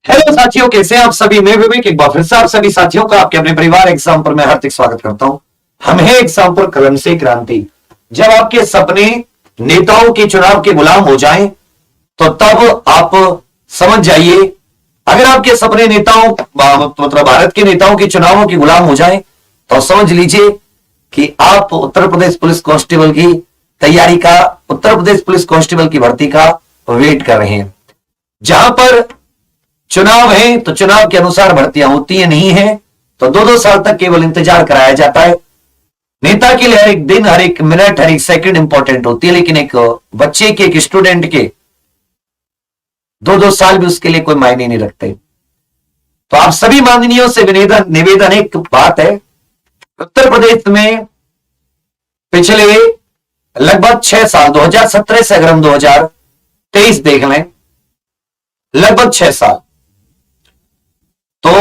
Hello साथियों, कैसे हैं आप सभी। मैं विवेक एक बार फिर से आप सभी साथियों का आपके अपने परिवार एग्जाम पर मैं हार्दिक स्वागत करता हूं। हम हैं एग्जाम पर कलम से क्रांति। जब आपके सपने नेताओं के चुनाव के गुलाम हो जाएं तो तब आप समझ जाइए, अगर आपके सपने नेताओं मतलब भारत के नेताओं के चुनावों के गुलाम हो जाएं तो समझ लीजिए कि आप उत्तर प्रदेश पुलिस कांस्टेबल की तैयारी का, उत्तर प्रदेश पुलिस कांस्टेबल की भर्ती का वेट कर रहे हैं। जहां पर चुनाव है तो चुनाव के अनुसार भर्तियां होती है, नहीं है तो 2-2 साल तक केवल इंतजार कराया जाता है। नेता के लिए हर एक दिन, हर एक मिनट, हर एक सेकंड इंपॉर्टेंट होती है, लेकिन एक बच्चे के, एक स्टूडेंट के 2-2 साल भी उसके लिए कोई मायने नहीं रखते। तो आप सभी माननीयों से निवेदन एक बात है, उत्तर प्रदेश में पिछले लगभग 6 साल, 2017 से अगर हम 2023 देख लें, लगभग 6 साल तो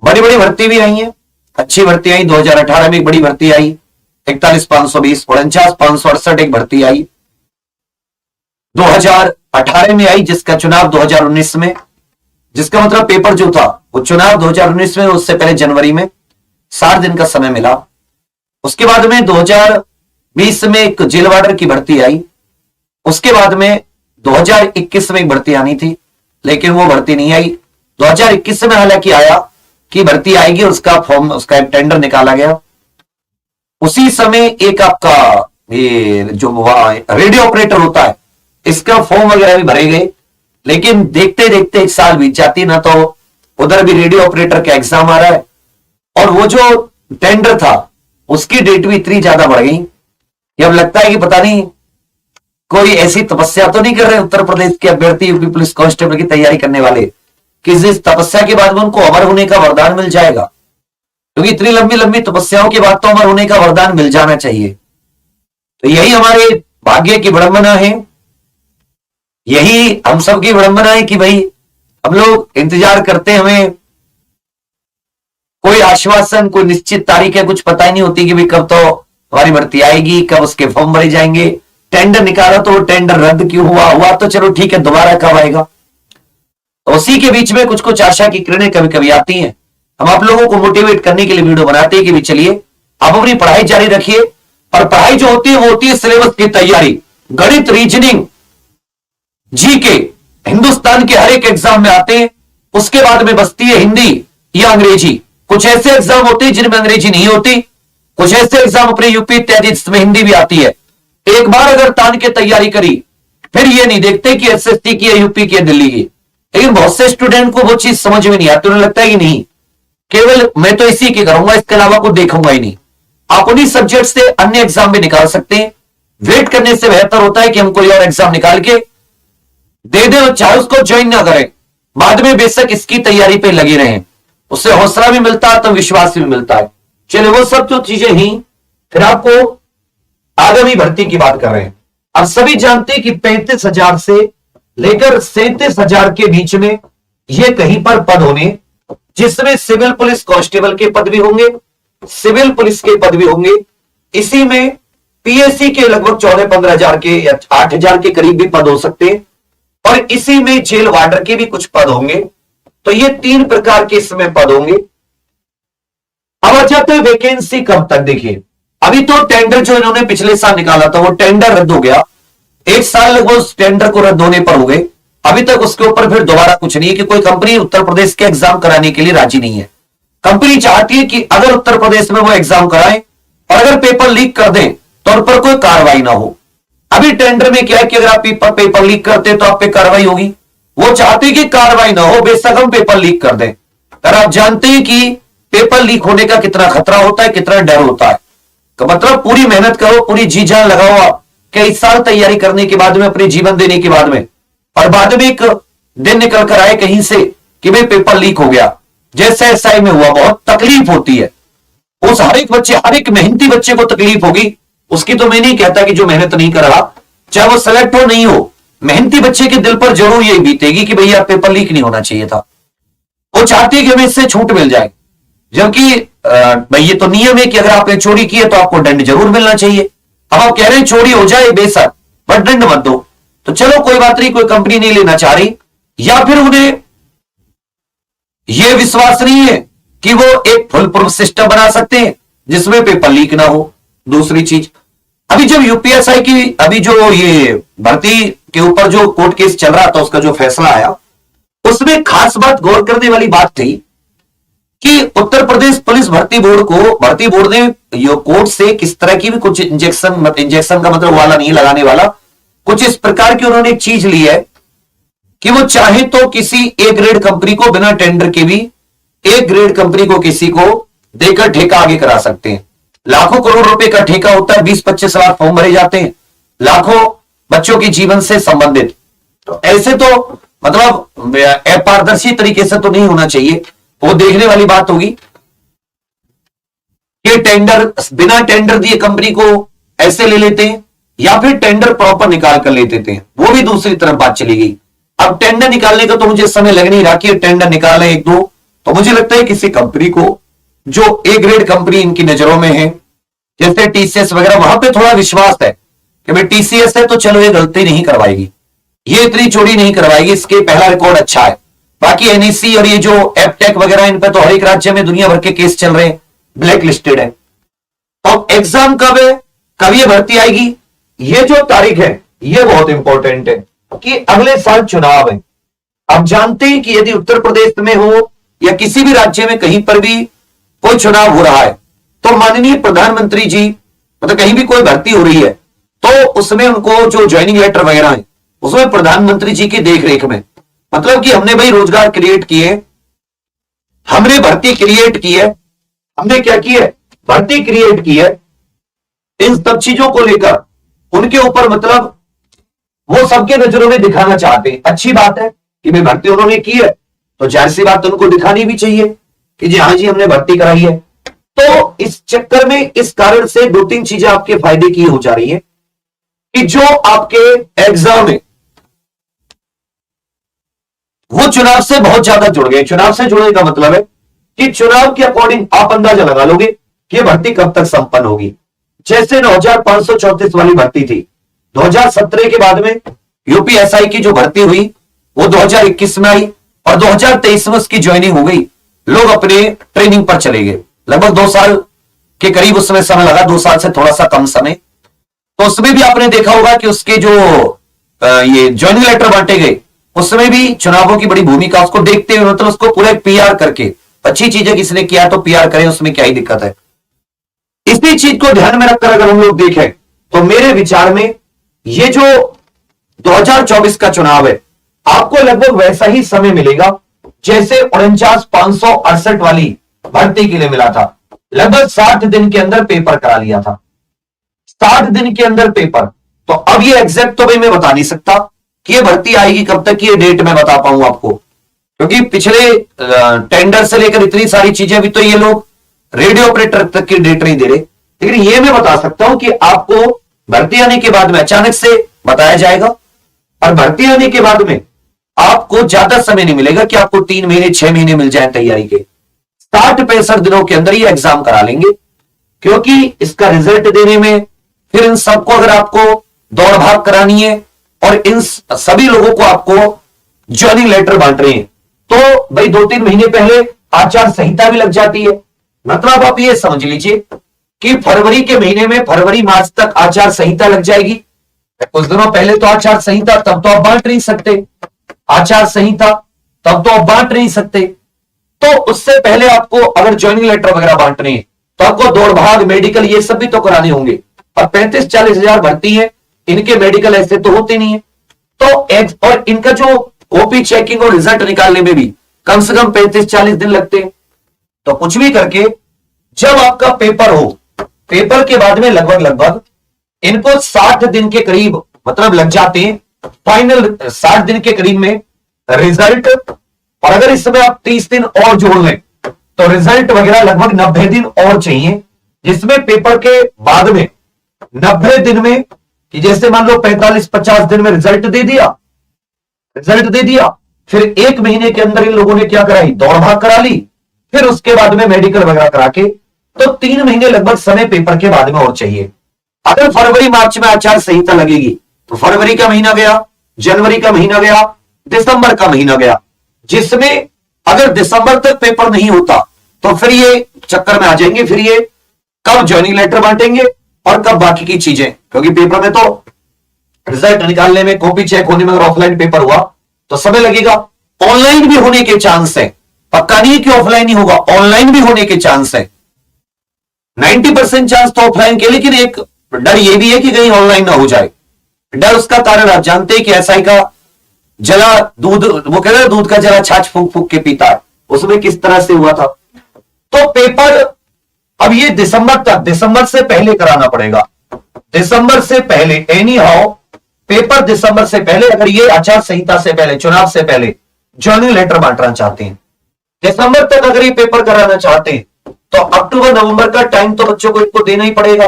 बड़ी बड़ी भर्ती भी आई है, अच्छी भर्ती आई। 2018 में एक बड़ी भर्ती आई 41,520, 49,568 एक भर्ती आई 2018 में आई, जिसका चुनाव 2019 में, जिसका मतलब पेपर जो था वो चुनाव 2019 में, उससे पहले जनवरी में 60 दिन का समय मिला। उसके बाद में 2020 में एक जेल वार्डर की भर्ती आई। उसके बाद में 2021 में एक भर्ती आनी थी, लेकिन वो भर्ती नहीं आई। 2021 में हालांकि आया कि भर्ती आएगी, उसका फॉर्म, उसका एक टेंडर निकाला गया। उसी समय एक आपका ये जो रेडियो ऑपरेटर होता है, इसका फॉर्म वगैरह भी भरे गए, लेकिन देखते देखते 1 साल बीत जाती ना, तो उधर भी रेडियो ऑपरेटर का एग्जाम आ रहा है और वो जो टेंडर था उसकी डेट भी इतनी ज्यादा बढ़ गई कि अब लगता है कि पता नहीं कोई ऐसी तपस्या तो नहीं कर रहे उत्तर प्रदेश के अभ्यर्थी, यूपी पुलिस कांस्टेबल की तैयारी करने वाले, कि इस तपस्या के बाद में उनको अमर होने का वरदान मिल जाएगा। क्योंकि इतनी लंबी लंबी तपस्याओं के बाद तो अमर होने का वरदान मिल जाना चाहिए। तो यही हमारे भाग्य की विडंबना है, यही हम सबकी विडंबना है कि भाई हम लोग इंतजार करते, हमें कोई आश्वासन, कोई निश्चित तारीख है कुछ पता ही नहीं होती कि भाई कब तो हमारी भर्ती आएगी, कब उसके फॉर्म भरे जाएंगे। टेंडर निकाला तो वो टेंडर रद्द क्यों हुआ, हुआ तो चलो ठीक है, दोबारा कब आएगा। तो उसी के बीच में कुछ कुछ आशा की किरणें कभी कभी आती हैं। हम आप लोगों को मोटिवेट करने के लिए वीडियो बनाते हैं कि भी चलिए आप अपनी पढ़ाई जारी रखिए। और पढ़ाई जो होती है वो होती है सिलेबस की तैयारी, गणित, रीजनिंग, जीके, हिंदुस्तान के हर एक एग्जाम में आते हैं। उसके बाद में बचती है हिंदी या अंग्रेजी। कुछ ऐसे एग्जाम होते हैं जिनमें अंग्रेजी नहीं होती, कुछ ऐसे एग्जाम अपने यूपी इत्यादि जिसमें हिंदी भी आती है। एक बार अगर तान के तैयारी करी, फिर ये नहीं देखते कि एसएसटी की है, यूपी की है, दिल्ली की। लेकिन बहुत से स्टूडेंट को वो चीज समझ में नहीं आती, उन्हें लगता है कि नहीं, केवल मैं तो इसी की करूंगा, इसके अलावा को देखूंगा ही नहीं। आप उन्हीं सब्जेक्ट से अन्य एग्जाम भी निकाल सकते हैं। वेट करने से बेहतर होता है कि हम कोई और एग्जाम निकाल के दे दें, चाहे उसको ज्वाइन ना करें, बाद में बेशक इसकी तैयारी पे लगे रहें, उससे हौसला भी मिलता है, तो विश्वास भी मिलता है। चलिए वो सब जो चीजें ही, फिर आपको आगामी भर्ती की बात कर रहे हैं। आप सभी जानते हैं कि 35,000 से लेकर 37,000 के बीच में ये कहीं पर पद होने, जिसमें सिविल पुलिस कांस्टेबल के पद भी होंगे, सिविल पुलिस के पद भी होंगे। इसी में पीएससी के लगभग 14-15,000 के या 8,000 के करीब भी पद हो सकते हैं, और इसी में जेल वार्डर के भी कुछ पद होंगे। तो ये 3 प्रकार के इसमें पद होंगे। अब आ जाते हैं वैकेंसी कब तक। देखिए अभी तो टेंडर जो इन्होंने पिछले साल निकाला था वो टेंडर रद्द हो गया, 1 साल लगभग उस टेंडर को रद्द होने पर हो गए। अभी तक उसके ऊपर फिर दोबारा कुछ नहीं है कि कोई कंपनी उत्तर प्रदेश के एग्जाम कराने के लिए राजी नहीं है। कंपनी चाहती है कि अगर उत्तर प्रदेश में वो एग्जाम कराएं और अगर पेपर लीक कर दें तो उन पर कोई कार्रवाई ना हो। अभी टेंडर में क्या है कि अगर आप पेपर लीक करते तो आप पे कार्रवाई होगी, वो चाहते कि कार्रवाई ना हो, बेशक हम पेपर लीक कर दें। पर आप जानते हैं कि पेपर लीक होने का कितना खतरा होता है, कितना डर होता है। तो मतलब पूरी मेहनत करो, पूरी जी जान लगाओ, आप कई साल तैयारी करने के बाद में, अपने जीवन देने के बाद में, और बाद में एक दिन निकल कर आए कहीं से कि भाई पेपर लीक हो गया, जैसे एसआई में हुआ, बहुत तकलीफ होती है। उस हर एक बच्चे, हर एक मेहनती बच्चे को तकलीफ होगी। उसकी तो मैं नहीं कहता कि जो मेहनत नहीं कर रहा, चाहे वो सेलेक्ट हो नहीं हो, मेहनती बच्चे के दिल पर जरूर यही बीतेगी कि भैया पेपर लीक नहीं होना चाहिए था। वो चाहती है कि हमें इससे छूट मिल जाए, जबकि भाई ये तो नियम है कि अगर आपने चोरी की है तो आपको दंड जरूर मिलना चाहिए। अब आप कह रहे हैं चोरी हो जाए बेशक, बट दंड मत दो। तो चलो कोई बात नहीं, कोई कंपनी नहीं लेना चाह रही, या फिर उन्हें यह विश्वास नहीं है कि वो एक फुल प्रूफ सिस्टम बना सकते हैं जिसमें पेपर लीक ना हो। दूसरी चीज, अभी जब यूपीएसआई की अभी जो ये भर्ती के ऊपर जो कोर्ट केस चल रहा था, उसका जो फैसला आया, उसमें खास बात गौर करने वाली बात थी कि उत्तर प्रदेश पुलिस भर्ती बोर्ड ने कोर्ट से किस तरह की भी कुछ इंजेक्शन का मतलब वाला नहीं लगाने वाला, कुछ इस प्रकार की उन्होंने एक चीज ली है कि वो चाहे तो किसी ए ग्रेड कंपनी को बिना टेंडर के भी ए ग्रेड कंपनी को किसी को देकर ठेका आगे करा सकते हैं। लाखों करोड़ रुपए का ठेका होता है, 20-25 लाख फॉर्म भरे जाते हैं, लाखों बच्चों के जीवन से संबंधित। तो ऐसे तो मतलब अपारदर्शी तरीके से तो नहीं होना चाहिए। वो देखने वाली बात होगी कि टेंडर बिना टेंडर दिए कंपनी को ऐसे ले लेते हैं या फिर टेंडर प्रॉपर निकाल कर ले देते हैं, वो भी दूसरी तरफ बात चली गई। अब टेंडर निकालने का तो मुझे समय लग नहीं रहा कि टेंडर निकाले एक दो, तो मुझे लगता है किसी कंपनी को जो ए ग्रेड कंपनी इनकी नजरों में है, जैसे टीसीएस वगैरह, वहां पे थोड़ा विश्वास है कि भाई टीसीएस है तो चलो ये गलती नहीं करवाएगी, ये इतनी चोरी नहीं करवाएगी, इसके पहला रिकॉर्ड अच्छा है। बाकी एनईसी और ये जो एपटेक वगैरह, इन पे तो हर एक राज्य में दुनिया भर के केस चल रहे हैं, ब्लैक लिस्टेड है। तो एग्जाम कब है, कब ये भर्ती आएगी, ये जो तारीख है ये बहुत इंपॉर्टेंट है कि अगले साल चुनाव है। आप जानते हैं कि यदि उत्तर प्रदेश में हो या किसी भी राज्य में कहीं पर भी कोई चुनाव हो रहा है तो माननीय प्रधानमंत्री जी, मतलब कहीं भी कोई भर्ती हो रही है तो उसमें उनको जो ज्वाइनिंग लेटर वगैरह है उसमें प्रधानमंत्री जी की देखरेख में, मतलब कि हमने भाई रोजगार क्रिएट किए, हमने भर्ती क्रिएट की है, हमने क्या किया है, भर्ती क्रिएट की है, इन सब चीजों को लेकर उनके ऊपर मतलब वो सबके नजरों में दिखाना चाहते हैं। अच्छी बात है कि भाई भर्ती उन्होंने की है तो जाहिर सी बात उनको दिखानी भी चाहिए कि जी हाँ जी हमने भर्ती कराई है। तो इस चक्कर में इस कारण से दो तीन चीजें आपके फायदे की हो जा रही है कि जो आपके एग्जाम है वो चुनाव से बहुत ज्यादा जुड़ गए। चुनाव से जुड़ने का मतलब है कि चुनाव के अकॉर्डिंग आप अंदाजा लगा लोगे कि भर्ती कब तक संपन्न होगी। जैसे 9534 वाली भर्ती थी, 2017 के बाद में यूपीएसआई की जो भर्ती हुई वो 2021 में आई और 2023 में उसकी ज्वाइनिंग हो गई। लोग अपने ट्रेनिंग पर चले गए, लगभग 2 साल के करीब उसमें समय लगा, 2 साल से थोड़ा सा कम समय। तो उसमें भी आपने देखा होगा कि उसके जो ये ज्वाइनिंग लेटर बांटे गए उसमें भी चुनावों की बड़ी भूमिका, उसको देखते हुए मतलब उसको पूरे पीआर करके, अच्छी चीजें किसने किया तो पीआर करें, उसमें क्या ही दिक्कत है। इसी चीज को ध्यान में रखकर अगर हम लोग देखें तो मेरे विचार में ये जो 2024 का चुनाव है आपको लगभग वैसा ही समय मिलेगा जैसे 49,568 वाली भर्ती के लिए मिला था। लगभग 60 दिन के अंदर पेपर करा लिया था, 60 दिन के अंदर पेपर। तो अब ये एग्जैक्ट तो भाई मैं बता नहीं सकता कि ये भर्ती आएगी कब तक, ये डेट मैं बता पाऊं आपको, क्योंकि पिछले टेंडर से लेकर इतनी सारी चीजें भी तो ये लोग रेडियो ऑपरेटर तक की डेट नहीं दे रहे। लेकिन ये मैं बता सकता हूं कि आपको भर्ती आने के बाद में अचानक से बताया जाएगा और भर्ती आने के बाद में आपको ज्यादा समय नहीं मिलेगा कि आपको 3 महीने 6 महीने मिल जाए तैयारी के। 60-65 दिनों के अंदर ये एग्जाम करा लेंगे, क्योंकि इसका रिजल्ट देने में फिर इन सबको अगर आपको दौड़ भाग करानी है और इन सभी लोगों को आपको ज्वाइनिंग लेटर बांट रहे हैं तो भाई 2-3 महीने पहले आचार संहिता भी लग जाती है। मतलब आप ये समझ लीजिए कि फरवरी के महीने में, फरवरी मार्च तक आचार संहिता लग जाएगी। कुछ दिनों पहले तो आचार संहिता, तब तो आप बांट नहीं सकते आचार संहिता, तब तो आप बांट नहीं सकते। तो उससे पहले आपको अगर ज्वाइनिंग लेटर वगैरह बांटने हैं तो आपको दौड़ भाग, मेडिकल ये सब भी तो कराने होंगे। और 35-40 हजार भर्ती है, इनके मेडिकल ऐसे तो होते नहीं है। तो और इनका जो कॉपी चेकिंग और रिजल्ट निकालने में भी कम से कम 35-40 दिन लगते हैं। तो कुछ भी करके जब आपका पेपर हो, पेपर के बाद में लगभग इनको 60 दिन के करीब मतलब लग जाते हैं, फाइनल 60 दिन के करीब में रिजल्ट। और अगर इसमें आप 30 दिन और जोड़ लें तो रिजल्ट वगैरह लगभग 90 दिन और चाहिए, जिसमें पेपर के बाद में 90 दिन में कि जैसे मान लो 45-50 दिन में रिजल्ट दे दिया, फिर 1 महीने के अंदर इन लोगों ने क्या कराई, दौड़ भाग करा ली, फिर उसके बाद में मेडिकल वगैरह करा के, तो 3 महीने लगभग समय पेपर के बाद में और चाहिए। अगर फरवरी मार्च में आचार संहिता लगेगी तो फरवरी का महीना गया, जनवरी का महीना गया, दिसंबर का महीना गया, जिसमें अगर दिसंबर तक पेपर नहीं होता तो फिर ये चक्कर में आ जाएंगे, फिर ये कब ज्वाइनिंग लेटर बांटेंगे और कब बाकी की चीजें, क्योंकि पेपर में तो रिजल्ट निकालने में, कॉपी चेक होने में, अगर ऑफलाइन पेपर हुआ तो समय लगेगा। ऑनलाइन भी होने के चांस है, पक्का नहीं कि ऑफलाइन ही होगा, ऑनलाइन भी होने के चांस है। 90% चांस तो ऑफलाइन के, लेकिन एक डर यह भी है कि कहीं ऑनलाइन ना हो जाए। डर उसका कारण आप जानते हैं कि एसआई का जला दूध, वो कहते हैं दूध का जला छाछ फूक फूक के पीता है, उसमें किस तरह से हुआ था। तो पेपर अब ये दिसंबर तक, दिसंबर से पहले कराना पड़ेगा, दिसंबर से पहले, एनी हाउ पेपर दिसंबर से पहले, अगर ये आचार संहिता से पहले, चुनाव से पहले ज्वाइनिंग लेटर बांटना चाहते हैं, दिसंबर तक अगर ये पेपर कराना चाहते हैं, तो अक्टूबर नवंबर का टाइम तो बच्चों को इनको देना ही पड़ेगा,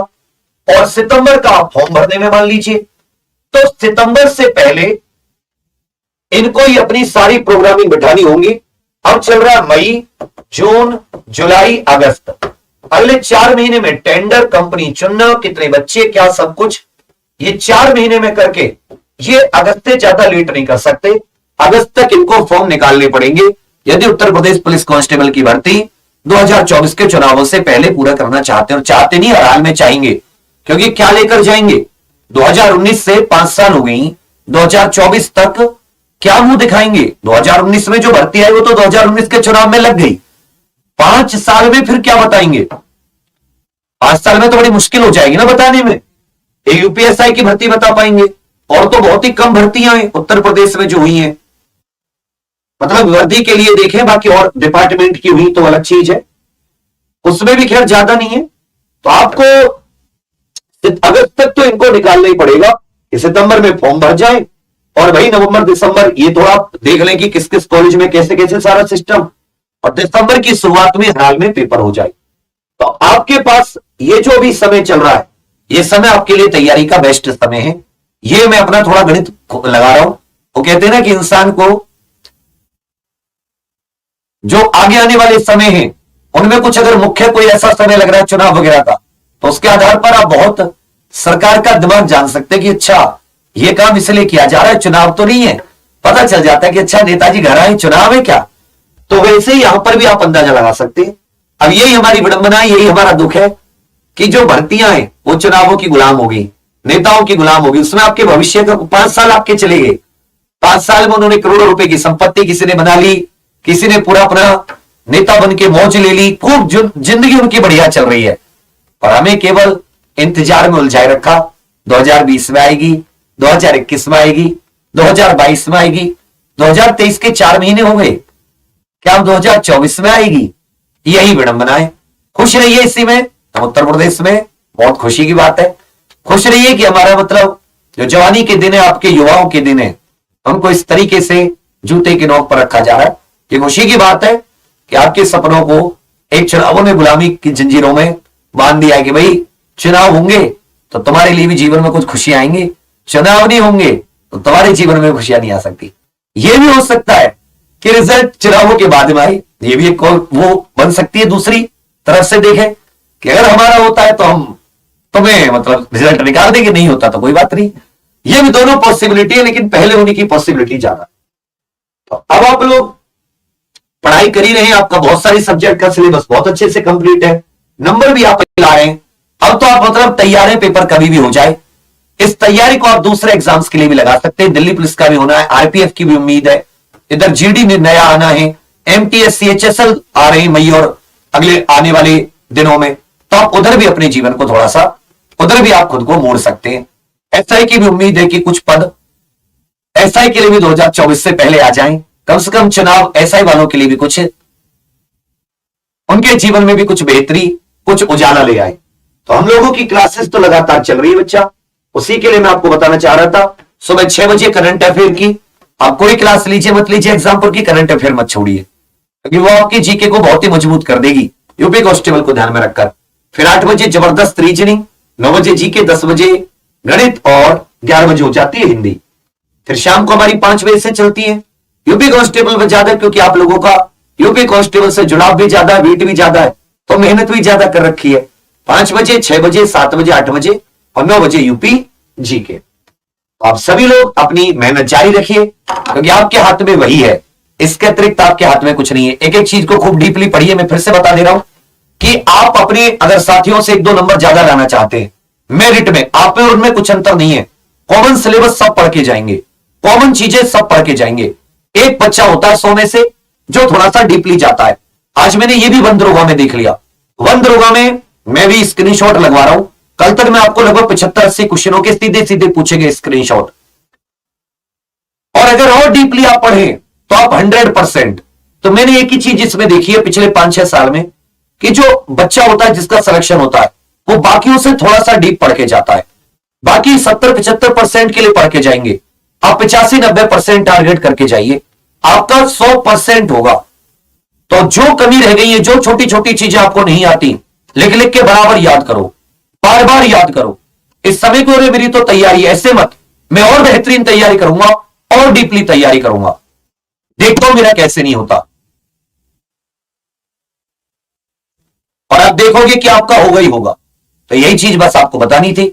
और सितंबर का आप फॉर्म भरने में मान लीजिए, तो सितंबर से पहले इनको ये अपनी सारी प्रोग्रामिंग बिठानी होंगी। अब चल रहा है मई, जून, जुलाई, अगस्त, अगले 4 महीने में टेंडर, कंपनी चुनना, कितने बच्चे, क्या सब कुछ, ये 4 महीने में करके ये अगस्त से ज्यादा लेट नहीं कर सकते। अगस्त तक इनको फॉर्म निकालने पड़ेंगे यदि उत्तर प्रदेश पुलिस कांस्टेबल की भर्ती 2024 के चुनावों से पहले पूरा करना चाहते हैं, और चाहते नहीं, हर हाल में चाहेंगे, क्योंकि क्या लेकर जाएंगे, 2019 से 5 साल हो गई, 2024 तक क्या मुंह दिखाएंगे। 2019 में जो भर्ती आई वो तो 2019 के चुनाव में लग गई, 5 साल में फिर क्या बताएंगे, 5 साल में तो बड़ी मुश्किल हो जाएगी ना बताने में। यूपीएसआई की भर्ती बता पाएंगे, और तो बहुत ही कम भर्तियां हैं उत्तर प्रदेश में जो हुई हैं, मतलब वर्दी के लिए देखें, बाकी और डिपार्टमेंट की हुई तो अलग चीज है, उसमें भी खैर ज्यादा नहीं है। तो आपको अगस्त तक तो इनको निकालना ही पड़ेगा कि सितंबर में फॉर्म भर जाए, और भाई नवंबर दिसंबर ये थोड़ा देख लें कि किस किस कॉलेज में कैसे कैसे सारा सिस्टम, और दिसंबर की शुरुआत में हाल में पेपर हो जाए। तो आपके पास ये जो भी समय चल रहा है, ये समय आपके लिए तैयारी का बेस्ट समय है। ये मैं अपना थोड़ा गणित लगा रहा हूं, वो कहते हैं ना कि इंसान को जो आगे आने वाले समय हैं उनमें कुछ अगर मुख्य कोई ऐसा समय लग रहा है चुनाव वगैरह का, तो उसके आधार पर आप बहुत सरकार का दिमाग जान सकते हैं कि अच्छा ये काम इसलिए किया जा रहा है, चुनाव तो नहीं है, पता चल जाता है कि अच्छा नेताजी घर आए, चुनाव है क्या। तो वैसे ही यहां पर भी आप अंदाजा लगा सकते हैं। अब यही हमारी विडंबना है, यही हमारा दुख है कि जो भर्तियां हैं वो चुनावों की गुलाम हो गई, नेताओं की गुलाम हो गई, उसमें आपके भविष्य का 5 साल आपके चले गए। 5 साल में उन्होंने करोड़ों रुपए की संपत्ति किसी ने बना ली, किसी ने पूरा अपना नेता बन के मौज ले ली, खूब जिंदगी उनकी बढ़िया चल रही है, और हमें केवल इंतजार में उलझाए रखा। 2020 में आएगी, 2021 में आएगी, 2022 में आएगी, 2023 के 4 महीने हो गए, क्या हम 2024 में आएगी, यही विडंबना है। खुश रहिए इसी में, हम उत्तर प्रदेश में बहुत खुशी की बात है। खुश रहिए कि हमारा मतलब जो जवानी के दिन है, आपके युवाओं के दिन है, हमको इस तरीके से जूते की नोक पर रखा जा रहा है। ये खुशी की बात है कि आपके सपनों को एक चुनावों ने गुलामी की जंजीरों में बांध दिया कि भाई चुनाव होंगे तो तुम्हारे लिए भी जीवन में कुछ खुशियां आएंगी, चुनाव नहीं होंगे तो तुम्हारे जीवन में खुशियां नहीं आ सकती। यह भी हो सकता है कि रिजल्ट चुनावों के बाद में आए, ये भी एक वो बन सकती है। दूसरी तरफ से देखें कि अगर हमारा होता है तो हम तुम्हें मतलब रिजल्ट निकाल देंगे, नहीं होता तो कोई बात नहीं। ये भी दोनों पॉसिबिलिटी है, लेकिन पहले होने की पॉसिबिलिटी ज्यादा। तो अब आप लोग पढ़ाई कर ही रहे हैं, आपका बहुत सारी सब्जेक्ट का सिलेबस बहुत अच्छे से कंप्लीट है, नंबर भी आप ला रहे हैं, अब तो आप मतलब तैयार है, पेपर कभी भी हो जाए। इस तैयारी को आप दूसरे एग्जाम्स के लिए भी लगा सकते हैं, दिल्ली पुलिस का भी होना है, आरपीएफ की भी उम्मीद है, इधर जीडी में नया आना है, एमटीएस सीएचएसएल आ रहे हैं मई और अगले आने वाले दिनों में, तो आप उधर भी अपने जीवन को थोड़ा सा, उधर भी आप खुद को मोड़ सकते हैं। एसआई की भी उम्मीद है कि कुछ पद एसआई के लिए भी 2024 से पहले आ जाएं, कम से कम चुनाव एसआई वालों के लिए भी कुछ, उनके जीवन में भी कुछ बेहतरी, कुछ उजाला ले आए। तो हम लोगों की क्लासेस तो लगातार चल रही है बच्चा, उसी के लिए मैं आपको बताना चाह रहा था। सुबह 6 बजे करंट अफेयर की आप कोई क्लास लीजिए मत लीजिए, एग्जाम्पल की करंट अफेयर मत छोड़िए, क्योंकि वो आपकी जीके को बहुत ही मजबूत कर देगी, यूपी कांस्टेबल को ध्यान में रखकर। फिर 8 बजे जबरदस्त रीजनिंग, 9 बजे जीके, 10 बजे गणित और 11 बजे हो जाती है हिंदी। फिर शाम को हमारी 5 बजे से चलती है यूपी कांस्टेबल में ज्यादा, क्योंकि आप लोगों का यूपी कांस्टेबल से जुड़ाव भी ज्यादा है, वेट भी ज्यादा है, तो मेहनत भी ज्यादा कर रखी है। 5 बजे, 6 बजे, 7 बजे, 8 बजे और 9 बजे यूपी जीके। आप सभी लोग अपनी मेहनत जारी रखिए, क्योंकि आपके हाथ में वही है, इसके अतिरिक्त आपके हाथ में कुछ नहीं है। एक एक चीज को खूब डीपली पढ़िए। मैं फिर से बता दे रहा हूं कि आप अपने अगर साथियों से 1-2 नंबर ज्यादा लाना चाहते हैं मेरिट में, आप में और उनमें कुछ अंतर नहीं है। कॉमन सिलेबस सब पढ़ के जाएंगे, कॉमन चीजें सब पढ़ के जाएंगे। एक बच्चा होता है 100 में से जो थोड़ा सा डीपली जाता है। आज मैंने ये भी वनदरोगा में देख लिया। वनदरोगा में मैं भी स्क्रीनशॉट लगवा रहा हूं। कल तक मैं आपको लगभग 75-80 क्वेश्चनों के सीधे सीधे पूछेंगे स्क्रीनशॉट। और अगर और डीपली आप पढ़ें तो आप 100%। तो मैंने एक ही चीज इसमें देखी है पिछले 5-6 साल में कि जो बच्चा होता है जिसका सिलेक्शन होता है वो बाकियों से थोड़ा सा डीप पढ़ के जाता है। बाकी 70-75% के लिए पढ़ के जाएंगे, आप 85-90% टारगेट करके जाइए, आपका 100% होगा। तो जो कमी रह गई है, जो छोटी छोटी चीजें आपको नहीं आती, लिख लिख के बराबर याद करो, बार बार याद करो। इस समय को मेरी तो तैयारी है, ऐसे मत, मैं और बेहतरीन तैयारी करूंगा और डीपली तैयारी करूंगा, देखता हूं मेरा कैसे नहीं होता। और आप देखोगे कि आपका होगा ही होगा। तो यही चीज बस आपको बतानी थी।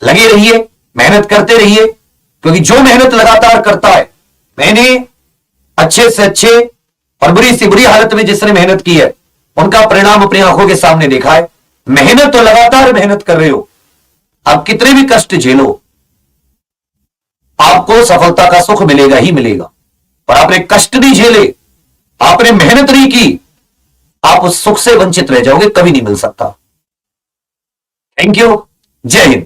लगे रहिए, मेहनत करते रहिए, क्योंकि जो मेहनत लगातार करता है, मैंने अच्छे से अच्छे और बुरी से बुरी हालत में जिसने मेहनत की है उनका परिणाम अपनी आंखों के सामने देखा है। मेहनत तो लगातार मेहनत कर रहे हो, आप कितने भी कष्ट झेलो, आपको सफलता का सुख मिलेगा ही मिलेगा। और आपने कष्ट नहीं झेले, आपने मेहनत नहीं की, आप उस सुख से वंचित रह जाओगे, कभी नहीं मिल सकता। थैंक यू, जय हिंद।